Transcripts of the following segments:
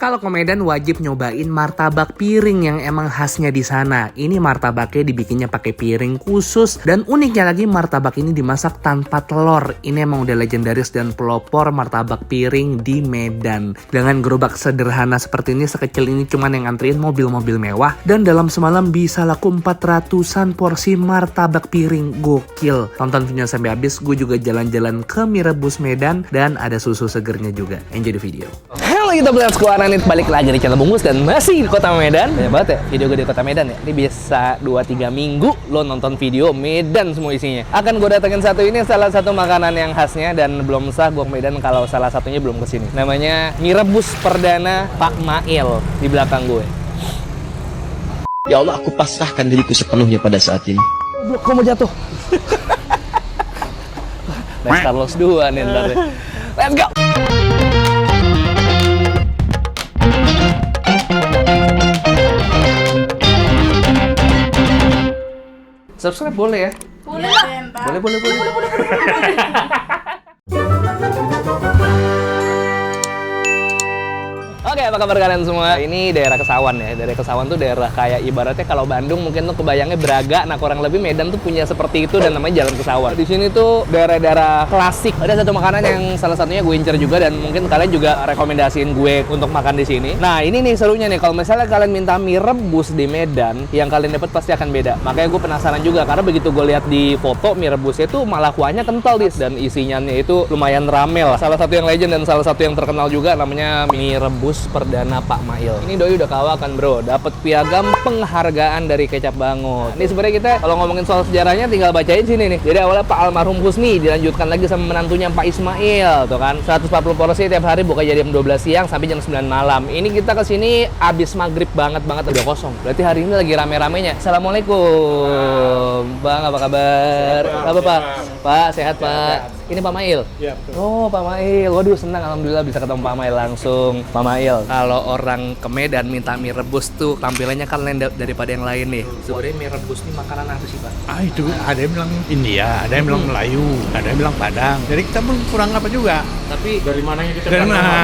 Kalau ke Medan wajib nyobain martabak piring yang emang khasnya di sana. Ini martabaknya dibikinnya pakai piring khusus dan uniknya lagi martabak ini dimasak tanpa telur. Ini emang udah legendaris dan pelopor martabak piring di Medan. Dengan gerobak sederhana seperti ini, sekecil ini cuman yang ngantriin mobil-mobil mewah dan dalam semalam bisa laku 400-an porsi martabak piring. Gokil. Tonton video sampai habis, gue juga jalan-jalan ke mie rebus Medan dan ada susu segernya juga. Enjoy the video. Halo kita Blend Squad, balik lagi di channel Bungus dan masih di kota Medan. Banyak banget ya video gue di kota Medan ya. Ini biasa 2-3 minggu lo nonton video Medan semua isinya. Akan gue datengin satu ini salah satu makanan yang khasnya dan belum sah gue ke Medan kalau salah satunya belum kesini. Namanya mie rebus perdana Pak Mail di belakang gue. Ya Allah, aku pasrahkan diriku sepenuhnya pada saat ini. Blok, gue mau jatuh. Next Carlos 2 nih ntar deh. Let's go! Subscribe boleh ya? Boleh lah. Boleh. Oke, apa kabar kalian semua? Ini daerah Kesawan ya. Daerah Kesawan tuh daerah kayak ibaratnya kalau Bandung mungkin tuh kebayangnya Braga. Nah, kurang lebih Medan tuh punya seperti itu dan namanya Jalan Kesawan. Di sini tuh daerah-daerah klasik. Ada satu makanan yang salah satunya gue incer juga dan mungkin kalian juga rekomendasiin gue untuk makan di sini. Nah, ini nih serunya nih kalau misalnya kalian minta mie rebus di Medan, yang kalian dapat pasti akan beda. Makanya gue penasaran juga karena begitu gue lihat di foto mie rebusnya itu malah kuahnya kental dan isinya itu lumayan ramel. Salah satu yang legend dan salah satu yang terkenal juga namanya mie rebus perdana Pak Mail. Ini doi udah kawakan bro, dapat piagam penghargaan dari Kecap Bangut. Ini sebenarnya kita kalau ngomongin soal sejarahnya tinggal bacain sini nih. Jadi awalnya Pak Almarhum Husni dilanjutkan lagi sama menantunya Pak Ismail, tuh kan. 140 porsi tiap hari buka jam 12 siang sampai jam 9 malam. Ini kita kesini abis maghrib banget udah kosong. Berarti hari ini lagi rame-ramenya. Assalamualaikum, Bang, apa kabar? Apa Pak? Pak sehat Pak? Ini Pak Mail? Iya, betul. Oh, Pak Mail. Waduh, senang alhamdulillah bisa ketemu Pak Mail langsung. Pak Mail, kalau orang ke Medan minta mie rebus tuh tampilannya kan lain daripada yang lain nih. Sebenarnya mie rebus ini makanan apa sih, Pak? Itu ada yang bilang India, ada yang bilang Melayu, ada yang bilang Padang. Jadi kita pun kurang apa juga. Tapi dari mananya kita Dari mana?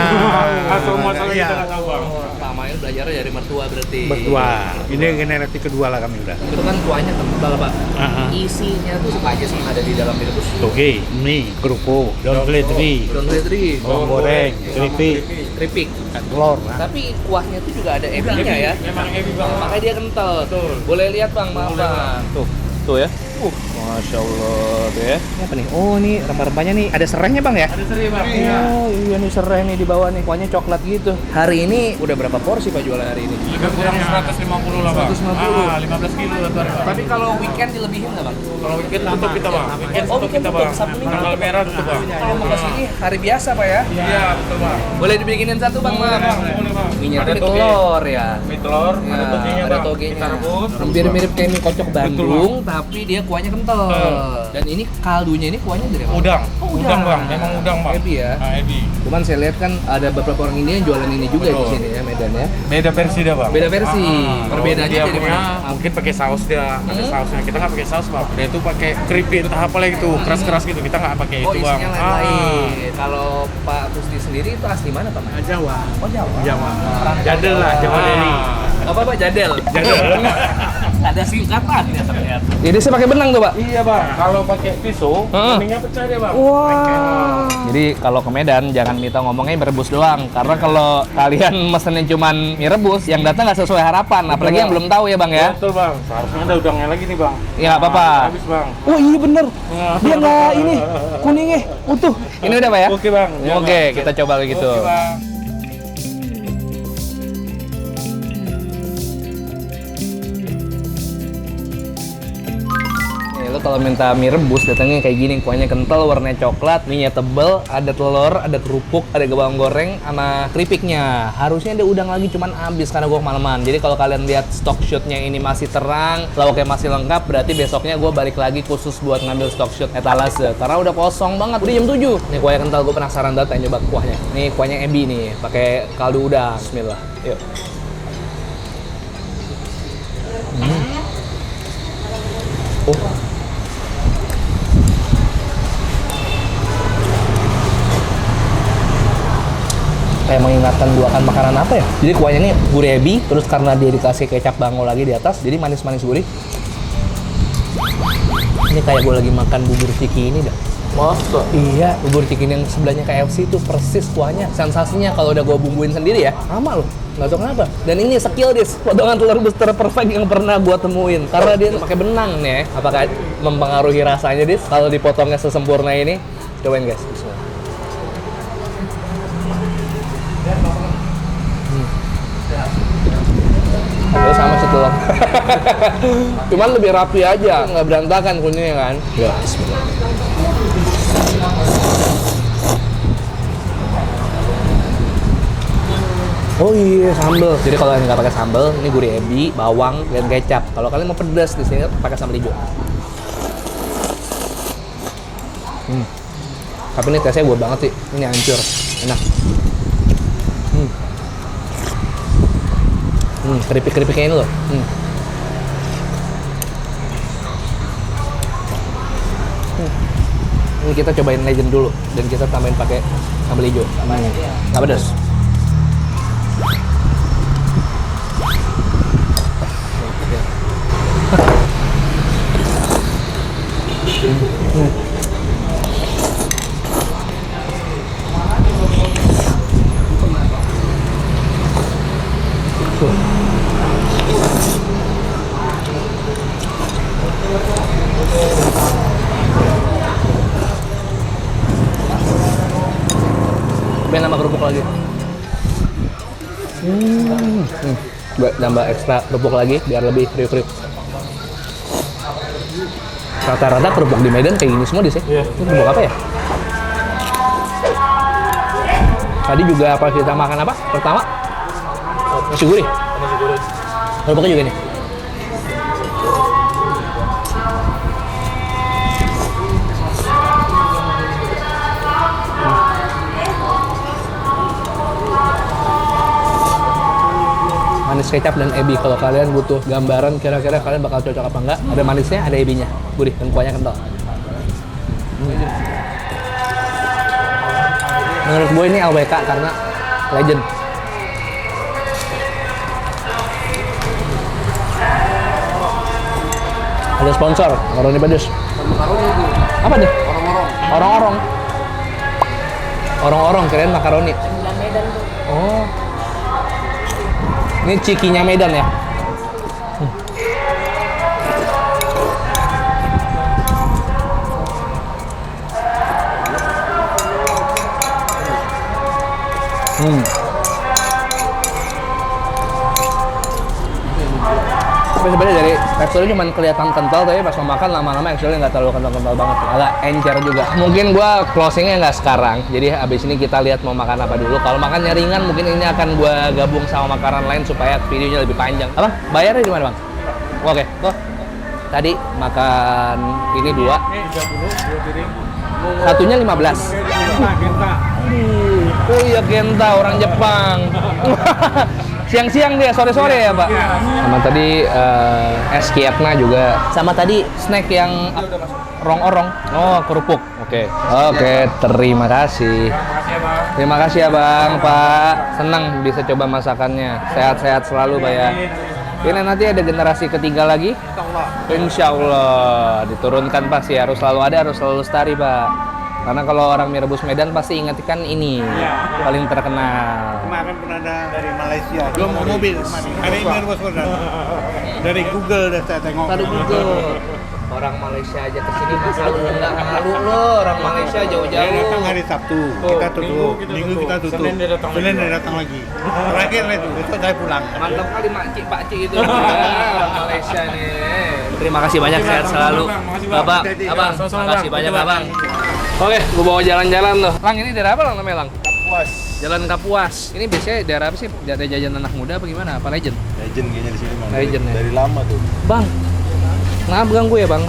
asal muasalnya Iya. kita nggak tahu, Bang. Pak Mail belajarnya dari mertua berarti. Berdua. Ini generasi kedua lah kami udah. Itu kan kuahnya kental, Pak. Isinya tuh apa aja sih yang ada di dalam mie rebus? Toge, mie, kerupuk, daun seledri, Daun seledri, bawang goreng, keripik, keripik. telur. Tapi kuahnya tuh juga ada ebinya ya. Memang ebi, Bang. Makanya dia kental. Betul. Boleh lihat Bang, maaf Bang. Tuh ya. Masya Allah tuh ya. Ini apa nih? Oh, ini rempah-rempahnya nih. Ada serainya Bang ya? Ada seri, Bang. Oh iya nih serai nih di bawah nih. Kuahnya coklat gitu. Hari ini udah berapa porsi Pak jualan hari ini? Lebih kurang 150 lah, Bang. 150. 15 kilo lah, Bang. Tapi kalau weekend dilebihin nggak Bang? Kalau weekend tutup kita, Bang. Weekend Oh, tutup weekend kita, tutup. Bang. Sabtu Minggu Tanggal tutup. merah tutup, Bang. Kalau mau kesini hari biasa Pak ya? Iya, betul, Bang. Boleh dibikinin satu Bang, Boleh, Bang. Bang. Boleh, Bang. Minyak Ada ada toge. telur ya. Mie telur, ada Ya, togenya, ada Bang. togenya. Kita rebus. Hampir mirip kayak mie kocok Bandung, tapi dia kuahnya kental. Dan ini kaldunya ini kuahnya dari apa? Udang. Oh, Udang, Bang. Memang udang, Bang. Ebi ya. Nah, ebi. Cuman saya lihat kan ada beberapa orang ini yang jualan ini juga di Betul. sini ya Medan ya. Beda versi dah, Bang. Beda versi. Perbedaannya dia dari punya mana? mungkin pakai saus dia, ada sausnya. Kita nggak pakai saus, Bang. Dia itu pakai keripik entah apa lagi itu, keras-keras gitu. Kita nggak pakai Oh, itu, Bang. isinya lain-lain. Kalau Pak Gusti sendiri itu asli mana Pak? Jawa. Oh, Jawa. Jawa. Jadel lah, Jawa Deli. Apa Pak? Jadel. Jadel. Ada singkatan ya ternyata. Jadi saya pakai benang tuh Pak. Iya, Bang. Kalau pakai pisau, Heeh. beningnya pecah dia, Bang. Wah. Jadi kalau ke Medan jangan minta ngomongnya mie rebus doang, karena kalau kalian mesennya cuman mie rebus, yang datang nggak sesuai harapan, apalagi yang belum tahu ya Bang ya. Betul, Bang. Seharusnya ada udangnya lagi nih, Bang. Ya nggak apa-apa. Habis, Bang. Oh iya bener, dia nggak ini kuningnya utuh. Ini udah Pak ya? Oke, Bang. Ya, Oke, Bang. kita coba kayak gitu. Oke, Bang. Nih, lo kalau minta mie rebus datangnya kayak gini, kuahnya kental, warnanya coklat, mie-nya tebel, ada telur, ada kerupuk, ada bawang goreng, sama keripiknya. Harusnya ada udang lagi, cuman habis karena gua kemalaman. Jadi kalau kalian lihat stock shootnya ini masih terang, lauknya masih lengkap, berarti besoknya gua balik lagi khusus buat ngambil stock shoot etalase. Karena udah kosong banget, udah jam 7. Nih kuahnya kental, gua penasaran banget pengen nyoba kuahnya. Nih kuahnya ebi nih, pakai kaldu udang. Bismillah. Yuk. Oh. kayak mengingatkan gua akan makanan apa ya. Jadi kuahnya ini gurih ebi, terus karena dia dikasih kecap bango lagi di atas, jadi manis-manis gurih. Ini kayak gua lagi makan bubur ciki ini dah. Masa? Iya, bubur chicken yang sebelahnya KFC itu persis kuahnya. Sensasinya kalau udah gua bumbuin sendiri ya, sama loh. Nggak tahu kenapa. Dan ini skill dis, potongan telur rebus terperfect yang pernah gua temuin. Karena dia pakai benang nih ya. Apakah mempengaruhi rasanya dis kalau dipotongnya sesempurna ini? Cobain guys. Bismillah. Itu sama setelur. Cuman lebih rapi aja, nggak berantakan kunyitnya kan. Ya, bismillah. Oh iya, sambal. Jadi kalau kalian nggak pakai sambal, ini gurih ebi, bawang, dan kecap. Kalau kalian mau pedas di sini pakai sambal hijau. Tapi ini tesnya gue banget sih. Ini hancur, enak. Keripik-keripiknya ini loh. Ini kita cobain legend dulu dan kita tambahin pakai sambal hijau. Nggak pedas. Cobain nama kerupuk lagi. Gue tambah ekstra kerupuk lagi biar lebih kriuk-kriuk. Rata-rata kerupuk di Medan kayak gini semua di sini. Iya. Ini kerupuk apa ya? Tadi juga apa kita makan apa? Pertama? Nasi gurih. Nasi goreng. Kerupuknya juga nih. Manis kecap dan ebi. Kalau kalian butuh gambaran kira-kira kalian bakal cocok apa enggak, ada manisnya, ada ebinya, gurih dan kuahnya kental. Menurut gue ini LWK karena legend. Ada sponsor, makaroni pedes. Makaroni itu. Apa deh? Orang-orang. Orang-orang. Orang-orang kirain makaroni. Oh. Ini cikinya Medan ya. Tapi sebenarnya dari teksturnya cuma kelihatan kental, tapi pas mau makan lama-lama actually nggak terlalu kental-kental banget, agak encer juga. Mungkin gua closingnya nggak sekarang, jadi abis ini kita lihat mau makan apa dulu. Kalau makannya ringan, mungkin ini akan gua gabung sama makanan lain supaya videonya lebih panjang. Apa? Bayarnya di mana bang? Oke, tuh. Tadi makan ini 2, Ini 30, 2 piring. satunya 15. Genta. Oh iya Genta, orang Jepang. Siang-siang dia, sore-sore ya Pak? Sama tadi es kiatna juga. Sama tadi snack yang rong-orong. Oh, kerupuk. Oke. Oke, terima kasih. Makasih ya bang. Terima kasih ya Bang, Pak. Senang bisa coba masakannya. Sehat-sehat selalu Pak ya. Ini nanti ada generasi ketiga lagi. Insya Allah diturunkan pasti harus selalu ada, harus selalu lestari Pak. Karena kalau orang mie rebus Medan pasti ingat kan ini paling terkenal. Kemarin pun ada dari Malaysia. Belum mau mobil. Hari ini rebus Medan. Dari Google udah saya tengok. Tadi Google. Orang Malaysia aja kesini masa lu nggak malu lo, orang Malaysia Dia jauh-jauh. datang hari Sabtu, kita tutup. Minggu kita tutup. Senin dia datang Senin lagi. dia datang lagi. Terakhir itu, besok saya pulang. Mantap kali makcik-pakcik itu. Orang Malaysia nih. Terima kasih banyak, sehat selalu. Makasih, Bang. Bapak, Hati-hati. Abang, Sama-sama, makasih Bang. banyak Betul, Abang. Oke, gua bawa jalan-jalan tuh. Lang, ini daerah apa Lang namanya Lang? Puas. Jalan Kapuas. Ini biasanya daerah apa sih? Daerah jajan anak muda apa gimana? Apa legend? Legend kayaknya di sini bang. Legend ya? Dari lama tuh. Bang, maaf ganggu ya Bang?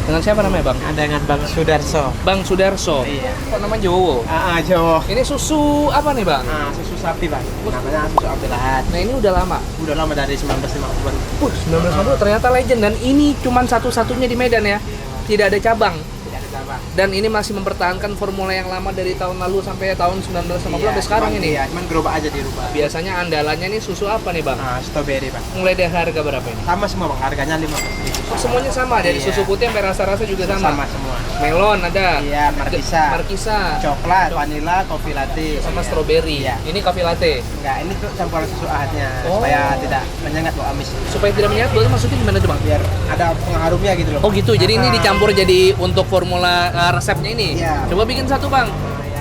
Dengan siapa namanya Bang? Dengan Bang Sudarso. Bang Sudarso. Iya. Kok namanya Jowo? Jawa. Ini susu apa nih Bang? Susu sapi Bang. Namanya susu Abdul Ahad. Nah ini udah lama. Udah lama dari 1950-an. 1950 ternyata legend dan ini cuman satu-satunya di Medan ya. Tidak ada cabang. Tidak ada cabang. Bang. Dan ini masih mempertahankan formula yang lama dari tahun lalu sampai tahun 1950 Iya, sampai sekarang cuman- ini. Iya, cuman gerobak aja dirubah. Biasanya andalannya nih susu apa nih bang? Nah, strawberry Bang. Mulai dari harga berapa ini? Sama semua Bang, harganya 15.000. Oh, semuanya sama, dari Iya. susu putih sampai rasa-rasa juga sama. Sama semua. Melon ada. Iya, markisa. Markisa. Coklat, vanilla, kopi latte. Sama Iya. strawberry. Iya. Ini coffee latte. Enggak, ini tuh campuran susu ahadnya Oh. supaya tidak menyengat bau amis. Supaya tidak menyatu, berarti maksudnya gimana tuh bang? Biar ada pengarumnya gitu loh. Oh gitu, jadi ini Ah. dicampur jadi untuk formula resepnya ini. Iya. Coba bikin satu bang,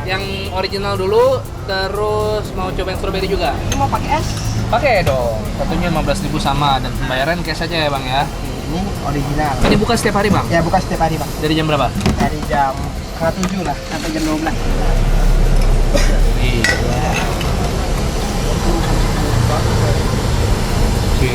yang original dulu, terus mau coba yang strawberry juga. Ini mau pakai es? Pakai dong, satunya 15.000 sama dan pembayaran cash aja ya bang ya. Ini original. Ini buka setiap hari bang? Ya buka setiap hari Bang. Dari jam berapa? Dari jam 7 lah sampai jam 12. Oke.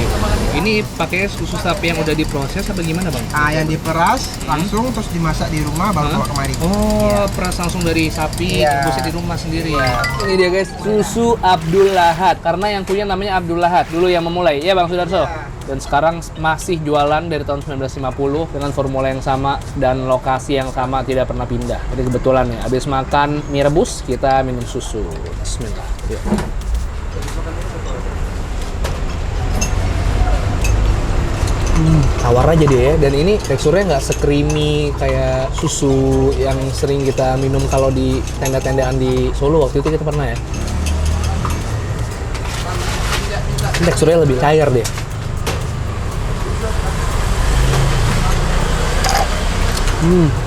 Ini pakai susu sapi yang udah diproses apa gimana bang? Ah, yang diperas langsung terus dimasak di rumah baru bawa kemari. Oh, peras langsung dari sapi, Iya. rebusnya di rumah sendiri ya. Ini dia guys, susu Abdul Lahad. Karena yang punya namanya Abdul Lahad, dulu yang memulai. Iya Bang Sudarso? Dan sekarang masih jualan dari tahun 1950 dengan formula yang sama dan lokasi yang sama, tidak pernah pindah. Jadi kebetulan ya, habis makan mie rebus, kita minum susu. Bismillah. Yuk. Tawar aja dia ya, dan ini teksturnya nggak se-creamy kayak susu yang sering kita minum kalau di tenda-tendaan di Solo waktu itu kita pernah ya. Ini teksturnya lebih cair deh.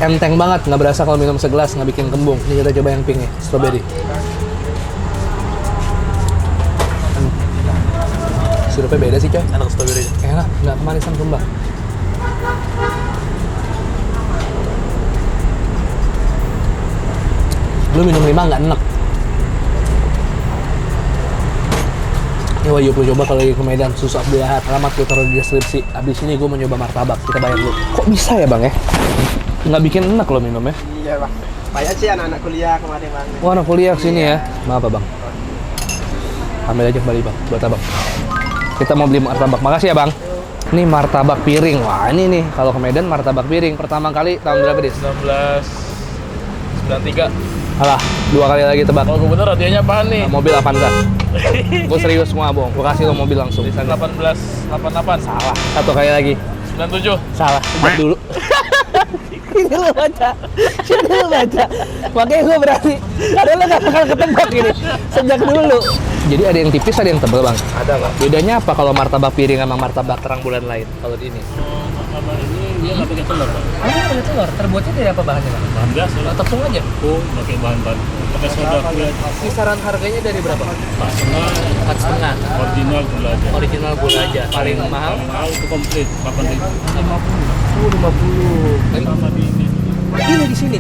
Enteng banget, nggak berasa kalau minum segelas, nggak bikin kembung. Ini kita coba yang pink ya, strawberry. Sirupnya beda sih coy. Enak strawberry. Enak, nggak kemanisan sumpah. Lu minum 5 nggak enak. Ini wajib lu coba kalau lagi ke Medan, susu Abdul Lahad. Alamat gue taruh di deskripsi. Abis ini gue mau nyoba martabak, kita bayar dulu. Kok bisa ya bang ya? Nggak bikin enak lo minumnya. Iya Bang. Banyak sih anak-anak kuliah kemarin Bang. Wah anak kuliah kesini ya. Maaf bang. Ambil aja kembali bang, buat abang. Kita mau beli martabak. Makasih ya bang. Ini martabak piring. Wah ini nih, kalau ke Medan martabak piring. Pertama kali tahun berapa dis? 1993. Alah, 2 kali lagi tebak. Oh, gue bener hadiahnya apaan nih? Mobil Avanza. Gue serius semua bong. Gue kasih lo mobil langsung. 1888. Salah. 1 kali lagi. 97. Salah. Tebak dulu. Ini lo baca. Ini lo baca. Makanya gue berani. Padahal lo gak bakal ketebak gini. Sejak dulu. Jadi ada yang tipis, ada yang tebal bang. Ada Pak. Bedanya apa kalau martabak piring sama martabak terang bulan lain? Kalau di ini. Martabak ini dia nggak pakai telur Pak. Oh, pakai telur. Terbuatnya dari apa bahannya bang? Bahan biasa lah. Tepung aja. Oh, pakai bahan-bahan. Pakai soda gula. Kisaran harganya dari berapa? Pas setengah 4,5. original gula aja. Original gula aja. Paling mahal? Mahal itu komplit 8.000. 50. Sama di ini. Ini di sini.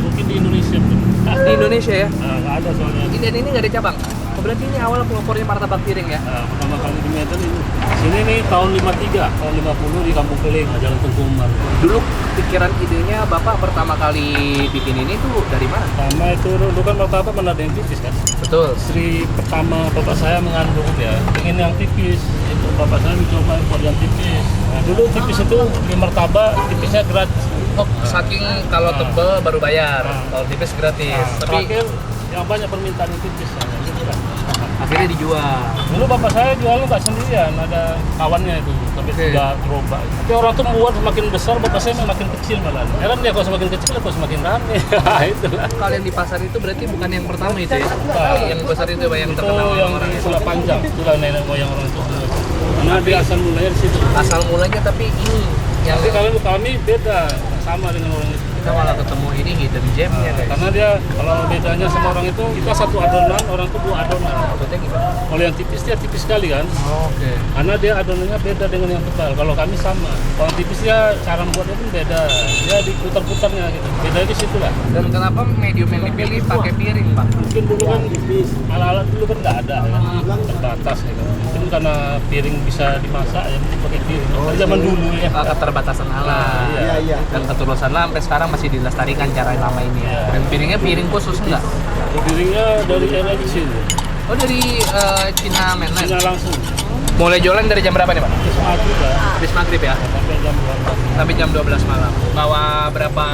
Mungkin di Indonesia belum. Di Indonesia ya. Nggak ada soalnya. Ini dan ini nggak ada cabang. Oh, berarti ini awal pelopornya martabak piring ya? Pertama kali di Medan ini. Sini nih tahun 53, tahun 50 di Kampung Keling, Jalan Tengku Umar. Dulu pikiran idenya Bapak pertama kali bikin ini tuh dari mana? Pertama itu dulu kan martabak mana ada yang tipis kan. Betul. Istri pertama bapak saya mengandung ya, ingin yang tipis. Itu bapak saya mencoba buat yang tipis. Nah, dulu tipis itu di martabak tipisnya gratis. Oh, saking kalau tebel baru bayar, kalau tipis gratis. Nah, Tapi terakhir yang banyak permintaan yang tipis. Nah, gitu kan. akhirnya dijual. Dulu bapak saya jualnya nggak sendirian, ada kawannya itu, sampai Oke. 3 gerobak. Tapi orang tuh buat semakin besar, bapak saya semakin kecil malah. Heran dia kalau semakin kecil, kok semakin rame. Itulah. Kalian di pasar itu berarti bukan yang pertama itu ya? Yang besar itu yang Itu terkenal yang orang di itu. Selat Panjang, itulah nenek moyang orang itu. Karena dia asal mulanya di situ. Asal mulanya tapi ini yang Tapi kalau kami beda, sama dengan orang itu. kita malah ketemu ini hidden gemnya guys. Karena dia kalau bedanya sama orang itu, kita satu adonan, orang itu 2 adonan. Maksudnya gimana? Kalau yang tipis dia tipis sekali kan, Oke. karena dia adonannya beda dengan yang tebal. Kalau kami sama. Kalau tipis dia cara membuatnya pun beda. Dia diputar-putarnya gitu. Beda di situ lah. Dan kenapa medium yang dipilih pakai piring, Pak? Mungkin dulu kan alat-alat dulu kan nggak ada ya, terbatas gitu. Mungkin karena piring bisa dimasak ya, mungkin pakai piring. Zaman dulu ya. Keterbatasan alat. Iya. Dan keterusan lah sampai sekarang masih dilestarikan cara lama ini ya. Dan piringnya piring khusus enggak? Piringnya dari era Cina. Oh dari Cina mainland. Cina langsung. Mulai jualan dari jam berapa nih, Pak? Habis maghrib ya, Habis maghrib ya? sampai jam 12. Sampai jam 12 malam. Bawa berapa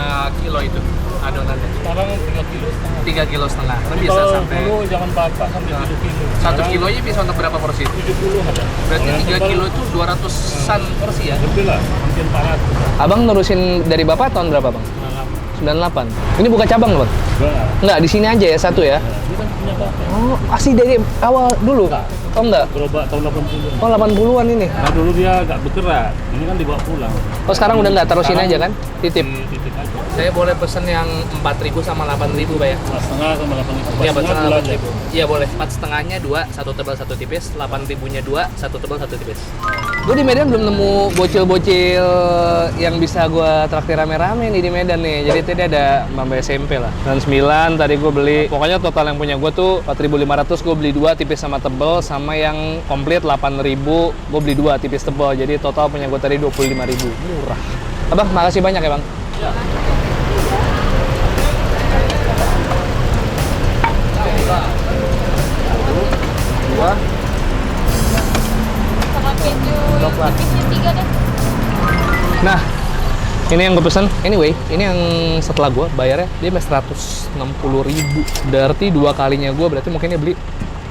kilo itu adonannya? Sekarang 3 kilo setengah. 3 kilo setengah. Kan bisa Kalau sampai dulu jangan bapak sampai 7 kilo. 1 kilonya bisa untuk berapa porsi? 70 ada. Berarti Kalau yang 3 tebal, kilo itu 200-an porsi ya? lebih lah, mungkin 400. Abang nerusin dari Bapak tahun berapa, Bang? 98. Ini buka cabang, Bang? Enggak. Enggak, di sini aja ya satu ya? Ini kan punya bapak. Oh, asli dari awal dulu? Oh enggak? Gerobak tahun 80. Oh 80-an ini? Nah dulu dia agak bergerak, ini kan dibawa pulang. Oh sekarang udah nggak, terusin Sekarang aja kan? Titip? Titip aja. Saya boleh pesen yang 4.000 sama 8.000, Pak ya? 4,5 sama 8.000. Iya, pesen Bulan 8.000. Iya boleh. 4,5-nya 2, satu tebal satu tipis. 8.000-nya 2, satu tebal satu tipis. Gue di Medan belum nemu bocil-bocil yang bisa gue traktir rame-rame nih di Medan nih. Jadi tadi ada Mamba SMP lah. Dan 9 tadi gue beli. Pokoknya total yang punya gue tuh 4.500. Gue beli 2 tipis sama tebal, sama yang komplit 8.000. Gue beli 2 tipis tebal. Jadi total punya gue tadi 25.000. Murah. Abang, makasih banyak ya, Bang. Dua. Sama keju tipisnya 3 deh. Nah, ini yang gue pesen. Anyway, ini yang setelah gue bayarnya dia 160.000. Berarti 2 kalinya gue, berarti mungkin dia beli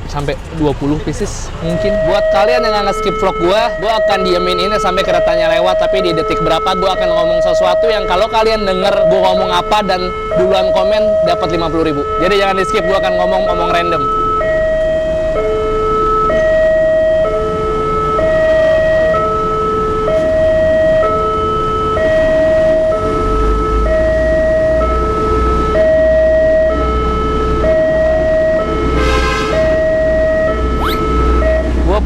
sampai 20 pieces mungkin. Buat kalian yang nggak skip vlog gue akan diemin ini sampai keretanya lewat, tapi di detik berapa gue akan ngomong sesuatu yang kalau kalian denger gue ngomong apa dan duluan komen dapat 50.000. Jadi jangan di skip, gue akan ngomong random.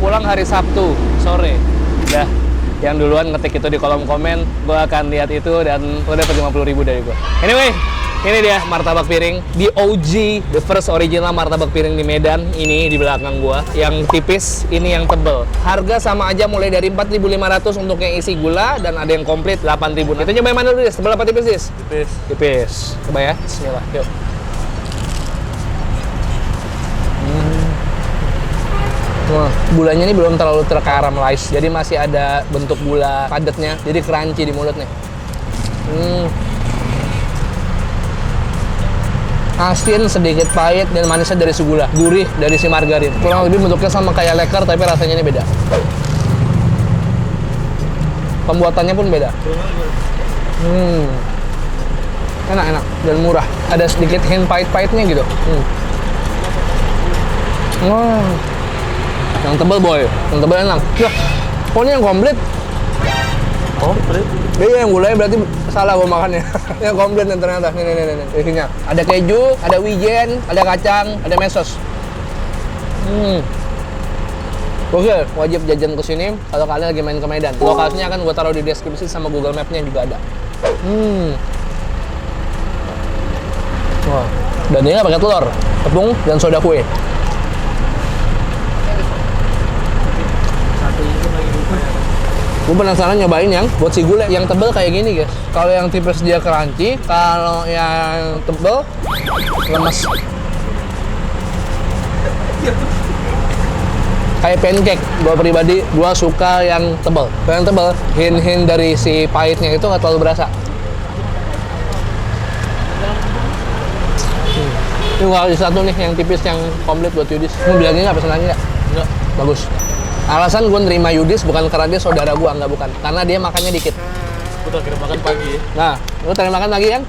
Pulang hari Sabtu sore. Udah, yang duluan ngetik itu di kolom komen, gue akan lihat itu dan lo dapat 50.000 dari gue. Anyway, ini dia martabak piring di OG, the first original martabak piring di Medan. Ini di belakang gue, yang tipis, ini yang tebel. Harga sama aja, mulai dari 4.500 untuk yang isi gula dan ada yang komplit 8.000. Kita coba yang mana dulu, Dis? Tebel apa tipis, Dis? Tipis. Tipis. Coba ya, bismillah, yuk. Wah, gulanya ini belum terlalu tercaramelize, jadi masih ada bentuk gula padatnya, jadi crunchy di mulut nih. Asin, sedikit pahit, dan manisnya dari si gula, gurih dari si margarin. Kurang lebih bentuknya sama kayak leker, tapi rasanya ini beda. Pembuatannya pun beda. Enak dan murah. Ada sedikit hint pahit-pahitnya gitu. Wah. Yang tebal boy, yang tebal enak. Yah, kok ini yang komplit? Komplit. Iya, yang gulanya berarti salah gua makannya. Yang komplit nih ternyata. Nih. Isinya ada keju, ada wijen, ada kacang, ada mesos. Oke, wajib jajan ke sini kalau kalian lagi main ke Medan. Lokasinya akan gua taruh di deskripsi sama Google Map-nya juga ada. Wah, dan ini nggak pakai telur, tepung dan soda kue. Gue penasaran nyobain yang buat si gulai yang tebel kayak gini, guys. Kalau yang tipis dia crunchy, kalau yang tebel lemes. Kayak pancake. Gue pribadi, gue suka yang tebel. Kalau yang tebel, hint-hint dari si pahitnya itu nggak terlalu berasa. Ini gue kasih satu nih, yang tipis, yang komplit buat Yudis. Mau beli lagi nggak? Pesan lagi nggak? Enggak. Bagus. Alasan gue nerima Yudis bukan karena dia saudara gue, enggak, bukan. Karena dia makannya dikit. Udah kira makan pagi. Nah, lu tadi makan lagi kan?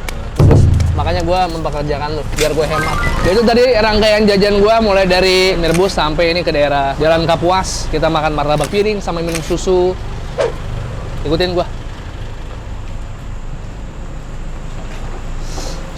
Bagus. Makanya gue mempekerjakan lu, biar gue hemat. Jadi itu tadi rangkaian jajan gue, mulai dari Mirbus sampai ini ke daerah Jalan Kapuas. Kita makan martabak piring sama minum susu. Ikutin gue.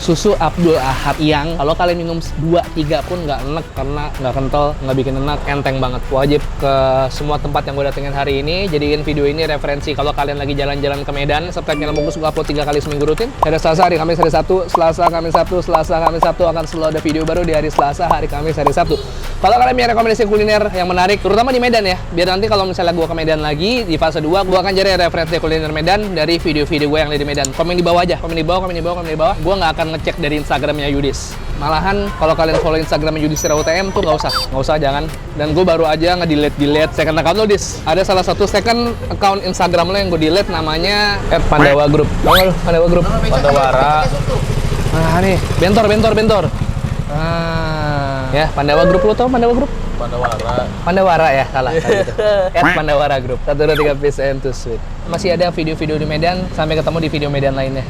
Susu Abdul Ahad yang kalau kalian minum 2-3 pun nggak enek karena nggak kental, nggak bikin enak, enteng banget. Wajib ke semua tempat yang gue datengin hari ini. Jadiin video ini referensi kalau kalian lagi jalan-jalan ke Medan. Subscribe channel Bungkus, gue upload 3 kali seminggu rutin. Hari Selasa, hari Kamis, hari Sabtu. Selasa, Kamis, Sabtu. Selasa, Kamis, Sabtu akan selalu ada video baru di hari Selasa, hari Kamis, hari Sabtu. Kalau kalian punya rekomendasi kuliner yang menarik, terutama di Medan ya, biar nanti kalau misalnya gue ke Medan lagi di fase 2, gue akan cari referensi kuliner Medan dari video-video gue yang ada di Medan. Komen di bawah aja, komen di bawah. Gue nggak akan ngecek dari Instagramnya Yudis. Malahan kalau kalian follow Instagramnya Yudhistira UTM tuh nggak usah jangan. Dan gue baru aja nge-delete second account lo, Dis. Ada salah satu second account Instagram lo yang gue delete, namanya @pandawagroup. Tahu nggak lo Pandawa Group? Pandawara. Nah nih, bentor. Ya, Pandawa Group, lo tau Pandawa Group? Pandawara ya, salah gitu. @pandawara group. 1, 2, 3 peace and to sweet. Masih ada video-video di Medan. Sampai ketemu di video Medan lainnya.